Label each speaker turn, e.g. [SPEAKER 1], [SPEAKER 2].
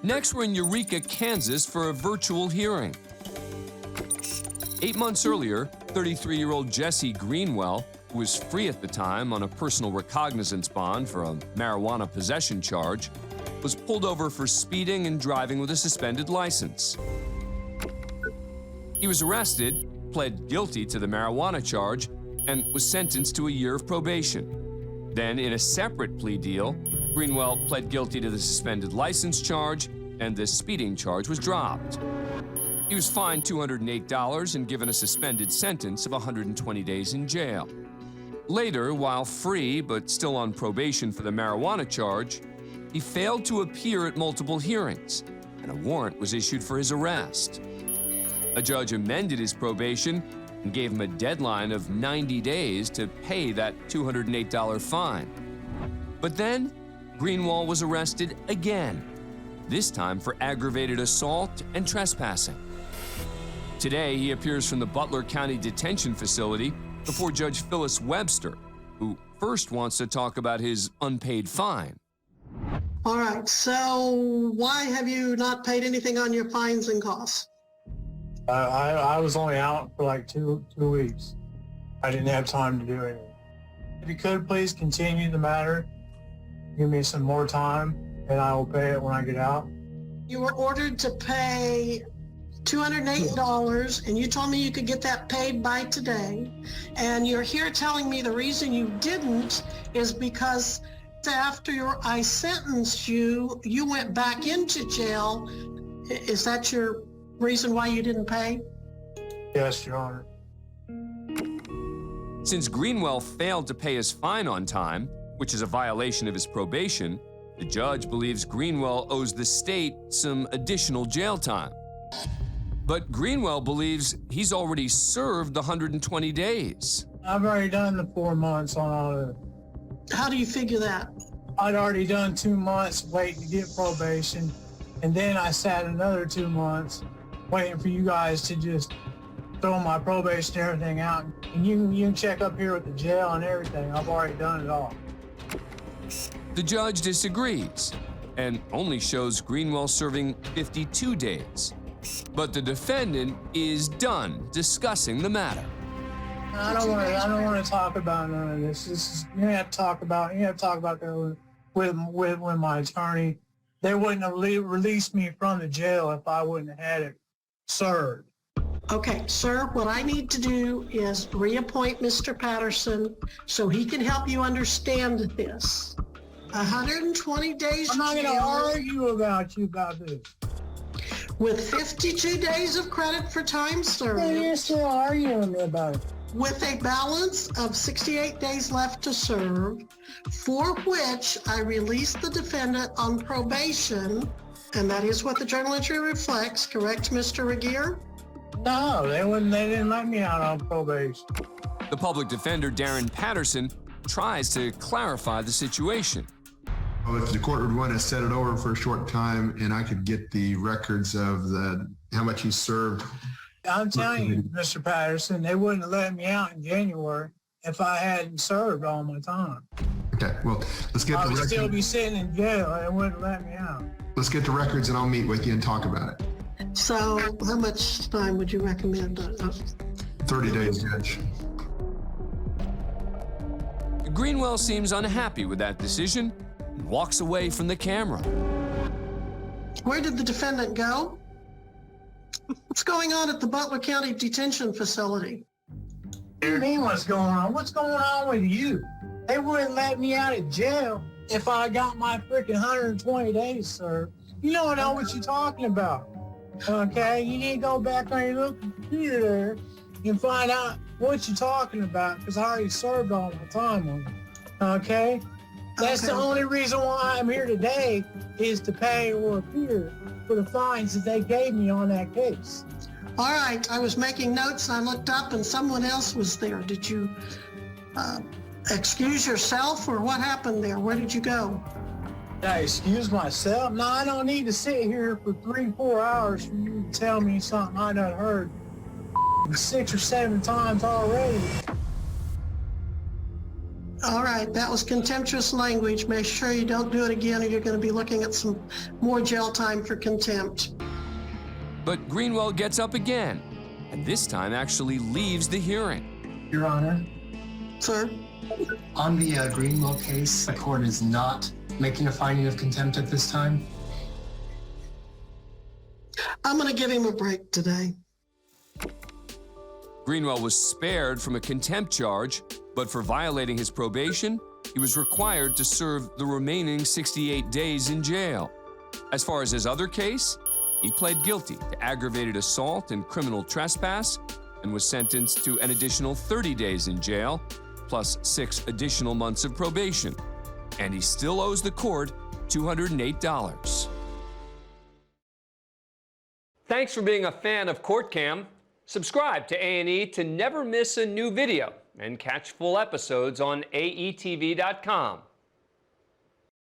[SPEAKER 1] Next, we're in Eureka, Kansas for a virtual hearing. 8 months earlier, 33-year-old Jesse Greenwell, who was free at the time on a personal recognizance bond for a marijuana possession charge, was pulled over for speeding and driving with a suspended license. He was arrested, pled guilty to the marijuana charge, and was sentenced to a year of probation. Then, in a separate plea deal, Greenwell pled guilty to the suspended license charge, and the speeding charge was dropped. He was fined $208 and given a suspended sentence of 120 days in jail. Later, while free but still on probation for the marijuana charge, he failed to appear at multiple hearings, and a warrant was issued for his arrest. A judge amended his probation and gave him a deadline of 90 days to pay that $208 fine. But then, Greenwell was arrested again, this time for aggravated assault and trespassing. Today, he appears from the Butler County Detention Facility before Judge Phyllis Webster, who first wants to talk about his unpaid fine.
[SPEAKER 2] All right, so why have you not paid anything on your fines and costs?
[SPEAKER 3] I was only out for like two weeks. I didn't have time to do anything. If you could please continue the matter, give me some more time, and I will pay it when I get out.
[SPEAKER 2] You were ordered to pay $208, and you told me you could get that paid by today. And you're here telling me the reason you didn't is because after I sentenced you, you went back into jail. Is that your reason why you didn't pay?
[SPEAKER 3] Yes, Your Honor.
[SPEAKER 1] Since Greenwell failed to pay his fine on time, which is a violation of his probation, the judge believes Greenwell owes the state some additional jail time. But Greenwell believes he's already served the 120 days.
[SPEAKER 3] I've already done the 4 months on all of it.
[SPEAKER 2] How do you figure that?
[SPEAKER 3] I'd already done 2 months waiting to get probation, and then I sat another 2 months waiting for you guys to just throw my probation and everything out. And you can check up here with the jail and everything. I've already done it all.
[SPEAKER 1] The judge disagrees and only shows Greenwell serving 52 days. But the defendant is done discussing the matter.
[SPEAKER 3] I don't want to talk about none of this. You have to talk about that with my attorney. They wouldn't have released me from the jail if I wouldn't have had it served.
[SPEAKER 2] Okay, sir, what I need to do is reappoint Mr. Patterson so he can help you understand this. 120 days
[SPEAKER 3] I'm not going to
[SPEAKER 2] jail
[SPEAKER 3] argue about this.
[SPEAKER 2] with 52 days of credit for time served.
[SPEAKER 3] You're still arguing about it.
[SPEAKER 2] With a balance of 68 days left to serve, for which I released the defendant on probation, and that is what the journal entry reflects, correct, Mr. Regier?
[SPEAKER 3] No, they didn't let me out on probation.
[SPEAKER 1] The public defender, Darren Patterson, tries to clarify the situation.
[SPEAKER 4] Well, if the court would want to set it over for a short time and I could get the records of how much he served.
[SPEAKER 3] I'm telling you, Mr. Patterson, they wouldn't have let me out in January if I hadn't served all my time.
[SPEAKER 4] Okay, well, let's get
[SPEAKER 3] I
[SPEAKER 4] the
[SPEAKER 3] would
[SPEAKER 4] records.
[SPEAKER 3] still be sitting in jail and they wouldn't let me out.
[SPEAKER 4] Let's get the records and I'll meet with you and talk about it.
[SPEAKER 2] So how much time would you recommend?
[SPEAKER 4] 30 days, Judge.
[SPEAKER 1] Greenwell seems unhappy with that decision and walks away from the camera.
[SPEAKER 2] Where did the defendant go? What's going on at the Butler County Detention Facility?
[SPEAKER 3] What do you mean what's going on? What's going on with you? They wouldn't let me out of jail if I got my freaking 120 days served. You don't know what you're talking about, okay? You need to go back on your little computer there and find out what you're talking about, because I already served all my time on it, okay? That's the only reason why I'm here today, is to pay or appear for the fines that they gave me on that case.
[SPEAKER 2] All right, I was making notes and I looked up and someone else was there. Did you excuse yourself or what happened there? Where did you go?
[SPEAKER 3] Did I excuse myself? No, I don't need to sit here for 3-4 hours for you to tell me something I done heard 6 or 7 times already.
[SPEAKER 2] All right, that was contemptuous language. Make sure you don't do it again, or you're going to be looking at some more jail time for contempt.
[SPEAKER 1] But Greenwell gets up again, and this time actually leaves the hearing.
[SPEAKER 5] Your Honor,
[SPEAKER 2] Sir?
[SPEAKER 5] on the Greenwell case, the court is not making a finding of contempt at this time.
[SPEAKER 2] I'm going to give him a break today.
[SPEAKER 1] Greenwell was spared from a contempt charge, but for violating his probation, he was required to serve the remaining 68 days in jail. As far as his other case, he pled guilty to aggravated assault and criminal trespass and was sentenced to an additional 30 days in jail, plus 6 additional months of probation. And he still owes the court $208. Thanks for being a fan of Court Cam. Subscribe to A&E to never miss a new video and catch full episodes on aetv.com.